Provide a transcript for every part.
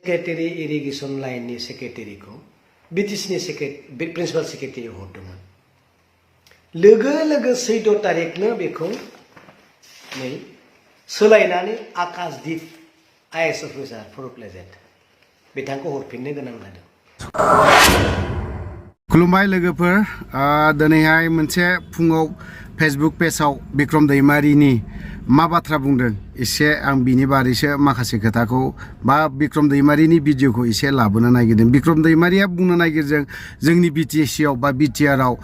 Secretary irrigation लाइननि सेक्रेटारिखौ बिटिसिनि principal secretary हरदोंमोन लोगो लोगो 14 तारिखनो बेखौ नै सोलायनानै आकाशदीप आइएस अफिसार फर प्लेजेन्ट बिथांखौ हरफिननो गोनां जादों। खुलुमबाय लोगोफोर, दिनैहाय मोनसे फुङाव फेसबुक पेजाव बिक्रम दैमारिनि मा बाथ्रा बुंदों एसे आं बिनि बारैसो माखासे खोथाखौ बा बिक्रम दैमारिनि भिडिअखौ एसे लाबोनो नागिरदों। बिक्रम दैमारिया बुंनो नागिरदों जोंनि बिटिसि आव बा बिटिआर आव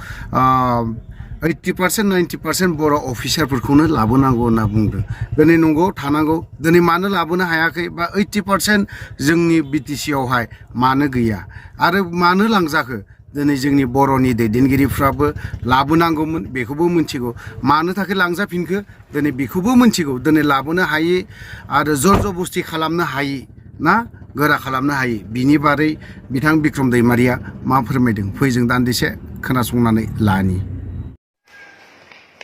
80% 90% बर' अफिसारफोरखौनो लाबोनांगौ होनना बुंदों। दिनै नंगौ थानांगौ, दिनै मानो लाबोनो हायाखै बा 80% जोंनि बिटिसि आवहाय मानो गैया आरो मानो लांजाखो? दिनै जोंनि बर'नि दैदेनगिरिफ्राबो लाबोनांगौमोन, बेखौबो मिथिगौ। मानो थाखाय लांजाफिनखो दिनै बेखौबो मिथिगौ। दिनै लाबोनो हायि आरो जर जबस्ति खालामनो हायि ना गोरा खालामनो हायि बिनि बारै बिथां बिक्रम दैमारिया मा फोरमायदों फै जों दान्दिसे खोनासंनानै लानि।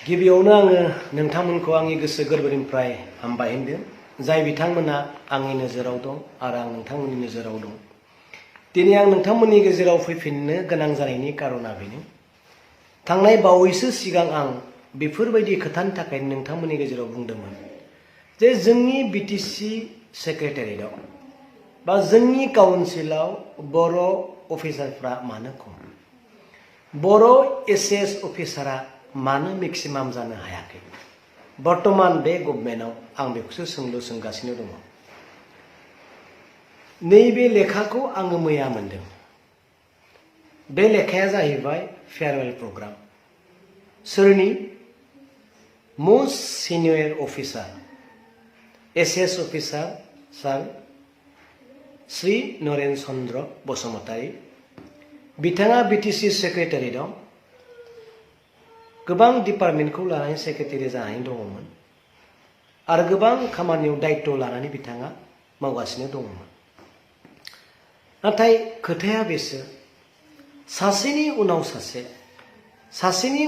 गिबियावनो आङो नोंथांमोनखौ आंनि गोसो गोरबोनिफ्राय हामबाय होनदों, जाय बिथांमोना आंनि नोजोराव दं आरो आं नोंथांमोननि नोजोराव दं। दिनै आं नोंथांमोननि गेजेराव फैफिननो गोनां जानायनि कारना बेनो, थांनाय बावैसो सिगां आं बेफोरबायदि खोथानि थाखाय नोंथांमोननि गेजेराव बुंदोंमोन जे जोंनि बिटिसि सेक्रेटारियेटआव बा जोंनि काउन्सिलाव बर' अफिसारफ्रा मानो खम, बर' एसएस अफिसारा मानो मेक्सिमाम जानो हायाखै। बर्तमान बे गभर्नमेन्टआव आं बेखौसो सोंलु सोंगासिनो दङ। नैबे लेखाखौ आङो मैया मोनदों। बे लेखाया जाहैबाय फेयारवेल प्रग्राम। सोरनि? Most senior officer SS officer sir Shri Naren Chandra Basumatary बिथाङा बिटिसि सेक्रेटारियेटआव गोबां डिपार्टमेन्टखौ लानानै सेक्रेटारि जानानै दङमोन आरो गोबां खामानियाव दायित्व लानानै बिथाङा मावगासिनो दङमोन। नाथाय खोथाया बेसो, सासेनि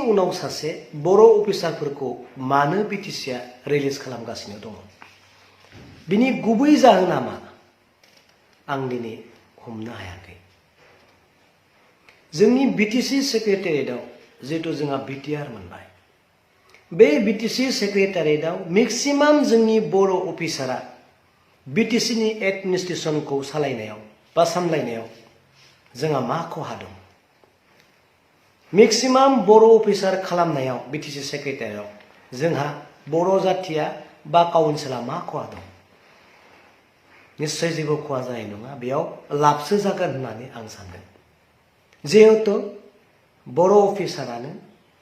उनाव सासे बर' अफिसारफोरखौ मानो बिटिसिआ रिलिज खालामगासिनो दङ, बिनि गुबै जाहोना मा आं दिनै हमनो हायाखै। जोंनि बिटिसि सेक्रेटारियेटआव जिहेतु जोंहा बिटिआर मोनबाय, बे बिटिसि सेक्रेटारियेटआव मेक्सिमाम जोंनि बर' अफिसारा बिटिसिनि एडमिनिस्ट्रेसनखौ सालायनायाव बा सामलायनायाव जोंहा मा खहा दं? मेक्सिमाम बर' अफिसार खालामनायाव बिटिसि सेक्रेटारियेटआव जोंहा बर' जाथिया बा काउन्सिला मा खहा दं? निश्चय जेबो खहा जानाय नङा, बेयाव लाबसो जागोन होननानै आं सानदों। जिहेतु बर' अफिसारानो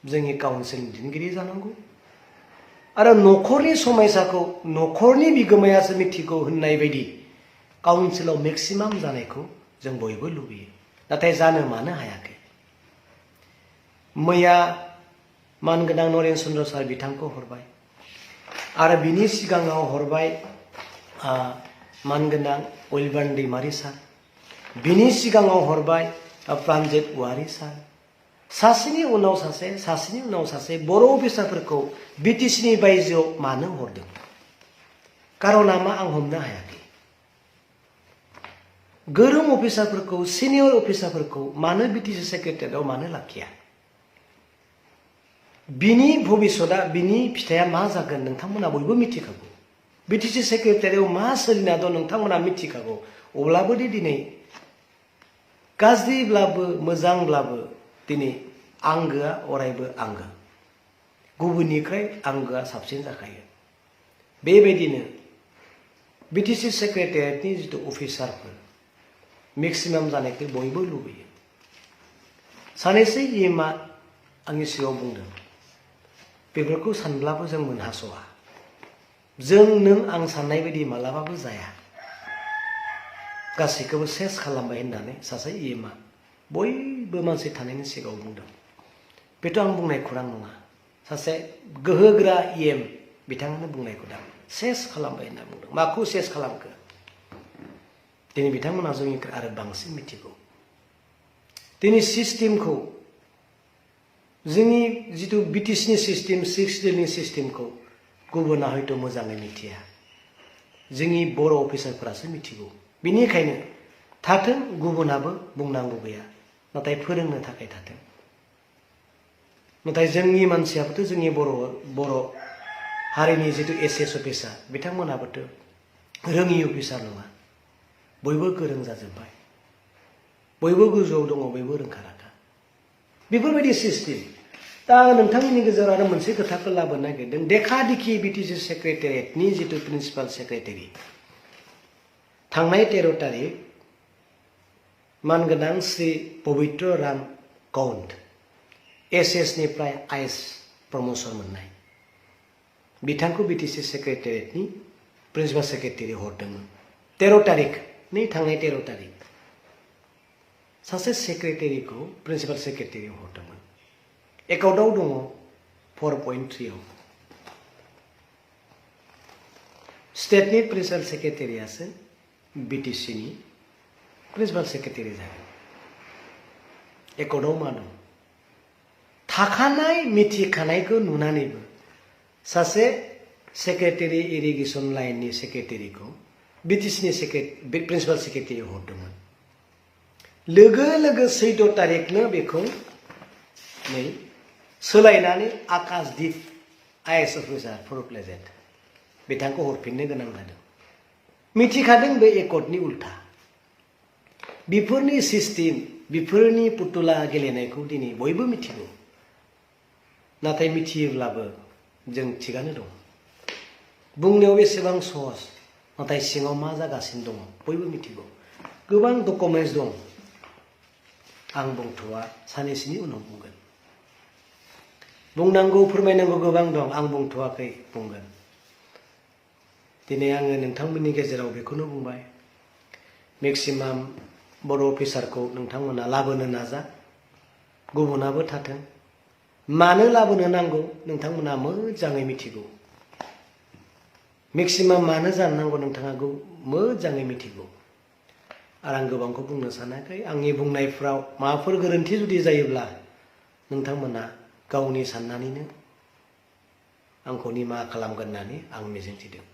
जोंनि काउन्सिलनि दैदेनगिरि जानांगौ आरो न'खरनि समयसाखौ न'खरनि बिगोमायासो मिथिगौ होननाय बायदि काउन्सिलाव मेक्सिमाम जानायखौ जों बयबो लुबैयो, नाथाय जानो मानो हायाखै। मैया मानगोनां नरेन चन्द्र सार बिथांखौ हरबाय आरो बिनि सिगाङाव हरबाय मानगोनां अलिभार दैमारि सार, बिनि सिगाङाव हरबाय प्रानजित औवारि सार। सासेनि उनाव सासे बर' अफिसारफोरखौ बिटिसिनि बायजोआव मानो हरदों? कारना मा आं हमनो हायाखै। गोरों अफिसारफोरखौ सिनियर अफिसारफोरखौ मानो बिटिसि सेक्रेटारियेटआव मानो लाखिया? बिनि भबिष्यतआ बिनि फिथाइया मा जागोन नोंथांमोना बयबो मिथिखागौ। बिटिसि सेक्रेटारियेटआव मा सोलिना दं नोंथांमोना मिथिखागौ। अब्लाबो दिनै गाज्रिब्लाबो मोजांब्लाबो दिनै आंगोआ अरायबो आंगो, गुबुननिख्रुइ आंगोआ साबसिन जाखायो। बेबायदिनो बिटिसि सेक्रेटारियेटनि जिथु अफिसारफोर मेक्सिमाम जानायखौ बयबो लुबैयो। सानैसो इएमआ आंनि सिगाङाव बुंदों, बेफोरखौ सानब्लाबो जों मोनहास'आ। जों नों आं साननाय बायदि मालाबाबो जाया। गासैखौबो सेस खालामबाय होननानै सासे इएमआ बयबो मानसि थानायनि सिगाङाव बुंदों। बेथ' आं बुंनाय खौरां नङा, सासे गोहोगोरा इएम बिथाङानो बुंनाय खौरां। सेस खालामबाय होनना बुंदों। माखौ सेस खालामखो? दिनै बिथांमोना जोंनिख्रुइ आरो बांसिन मिथिगौ। दिनै सिस्टेमखौ, जोंनि जिथु बिटिसिनि सिस्टेम, 6 डिलनि सिस्टेमखौ गुबुना हयथ' मोजाङै मिथिया, जोंनि बर' अफिसारफोरासो मिथिगौ। बिनिखायनो थाथों गुबुनाबो बुंनांगौ गैया नाथाय फोरोंनो थाखाय थाथों नाथाय जोंनि मानसियाबोथ' जोंनि बर' हारिनि जितु एसएस अफिसार बिथांमोनाबोथ' रोङि अफिसार नङा बयबो गोरों जाजोब्बाय बयबो गोजौआव दङ बयबो रोंखा राखा बेफोरबायदि सिस्टेम दा नोंथांमोननि गेजेराव आरो मोनसे खोथाखौ लाबोनो नागिरदों देखा देखि बिटिसि सेक्रेटारियेटनि जितु प्रिन्सिपाल सेक्रेटारि थांनाय 13 तारिख मानगोनां श्री पवित्र राम कौंड एसएस निफ्राय आइएस प्रमोशन मोननाय बिथांखौ बिटिसि सेक्रेटारियेटनि प्रिन्सिपाल सेक्रेटारि हरदोंमोन 13 तारिख नै थांनाय 13 तारिख सासे सेक्रेटारिखौ प्रिन्सिपाल सेक्रेटारि हरदोंमोन एकाउन्टआव दङ 4.3 आव स्टेटनि प्रिन्सिपाल सेक्रेटारियासो बिटिसिनि प्रिन्सिपाल सेक्रेटारि जागोन एकाउन्टआव मा दं थाखानाय मिथिखानायखौ नुनानैबो सासे सेक्रेटारि इरिगेसन लाइननि सेक्रेटारिखौ बिटिसिनि प्रिन्सिपाल सेक्रेटारि हरदोंमोन लोगो लोगो 14 तारिखनो बेखौ नै सोलायनानै आकाशदीप आइएस अफिसार फर प्लेजेन्ट बिथांखौ हरफिननो गोनां जादों मिथिखादों बे एकर्डनि उल्था बेफोरनि सिस्टेम बेफोरनि पुतुला गेलेनायखौ दिनै बयबो मिथिगौ नाथाय मिथियोब्लाबो जों थिगानो दं बुंनायाव बेसेबां सहज नाथाय सिङाव मा जागासिनो दङ बयबो मिथिगौ गोबां डकुमेन्टस दं आं बुंथ'वा सानैसोनि उनाव बुंगोन बुंनांगौ फोरमायनांगौ गोबां दं आं बुंथ'वाखै बुंगोन दिनै आङो नोंथांमोननि गेजेराव बेखौनो बुंबाय मेक्सिमाम बर' अफिसारखौ नोंथांमोना लाबोनो नाजा गुबुनाबो थाथों मानो लाबोनो नांगौ नोंथांमोना मोजाङै मिथिगौ मेक्सिमाम मानो जानो नांगौ नोंथाङा मोजाङै मिथिगौ आरो आं गोबांखौ बुंनो सानाखै आंनि बुंनायफ्राव माबाफोर गोरोन्थि जुदि जायोब्ला नोंथांमोना गावनि साननानैनो आंखौ निमाहा खालामगोन होननानै आं मिजिंथिदों